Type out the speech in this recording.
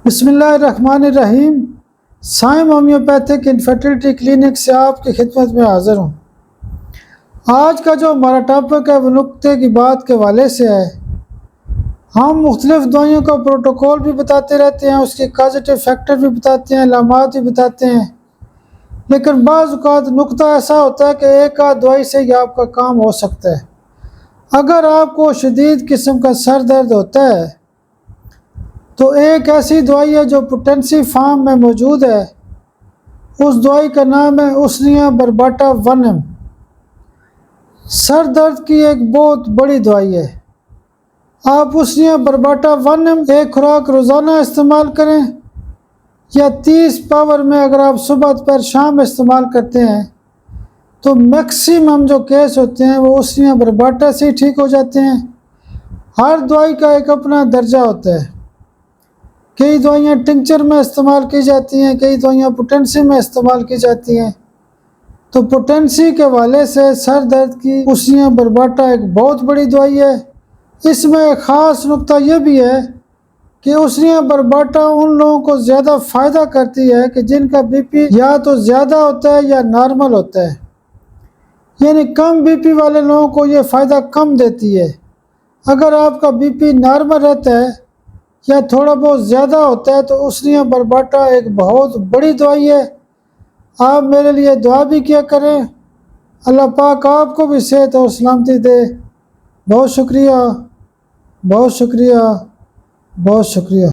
بسم اللہ الرحمن الرحیم۔ سائم ہومیوپیتھک انفرٹیلٹی کلینک سے آپ کی خدمت میں حاضر ہوں۔ آج کا جو ہمارا ٹاپک ہے وہ نقطے کی بات کے حوالے سے ہے۔ ہم مختلف دوائیوں کا پروٹوکول بھی بتاتے رہتے ہیں، اس کے کازیٹیو فیکٹر بھی بتاتے ہیں، علامات بھی بتاتے ہیں، لیکن بعض اوقات نقطہ ایسا ہوتا ہے کہ ایک آدھ دوائی سے ہی آپ کا کام ہو سکتا ہے۔ اگر آپ کو شدید قسم کا سر درد ہوتا ہے تو ایک ایسی دوائی ہے جو پوٹینسی فارم میں موجود ہے، اس دوائی کا نام ہے اسنیا برباٹا 1M۔ سر درد کی ایک بہت بڑی دوائی ہے۔ آپ اسنیا برباٹا 1M ایک خوراک روزانہ استعمال کریں یا 30 پاور میں اگر آپ صبح دوپہر شام استعمال کرتے ہیں تو میکسیمم جو کیس ہوتے ہیں وہ اسنیا برباٹا سے ہی ٹھیک ہو جاتے ہیں۔ ہر دوائی کا ایک اپنا درجہ ہوتا ہے۔ کئی دوائیاں ٹنکچر میں استعمال کی جاتی ہیں، کئی دوائیاں پوٹینسی میں استعمال کی جاتی ہیں۔ تو پوٹینسی کے حوالے سے سر درد کی اسنیا برباٹا ایک بہت بڑی دوائی ہے۔ اس میں ایک خاص نقطہ یہ بھی ہے کہ اسنیا برباٹا ان لوگوں کو زیادہ فائدہ کرتی ہے کہ جن کا بی پی یا تو زیادہ ہوتا ہے یا نارمل ہوتا ہے، یعنی کم بی پی والے لوگوں کو یہ فائدہ کم دیتی ہے۔ اگر آپ کا بی پی نارمل رہتا ہے یا تھوڑا بہت زیادہ ہوتا ہے تو اسنیا برباٹا ایک بہت بڑی دوائی ہے۔ آپ میرے لیے دعا بھی کیا کریں، اللہ پاک آپ کو بھی صحت اور سلامتی دے۔ بہت شکریہ، بہت شکریہ، بہت شکریہ۔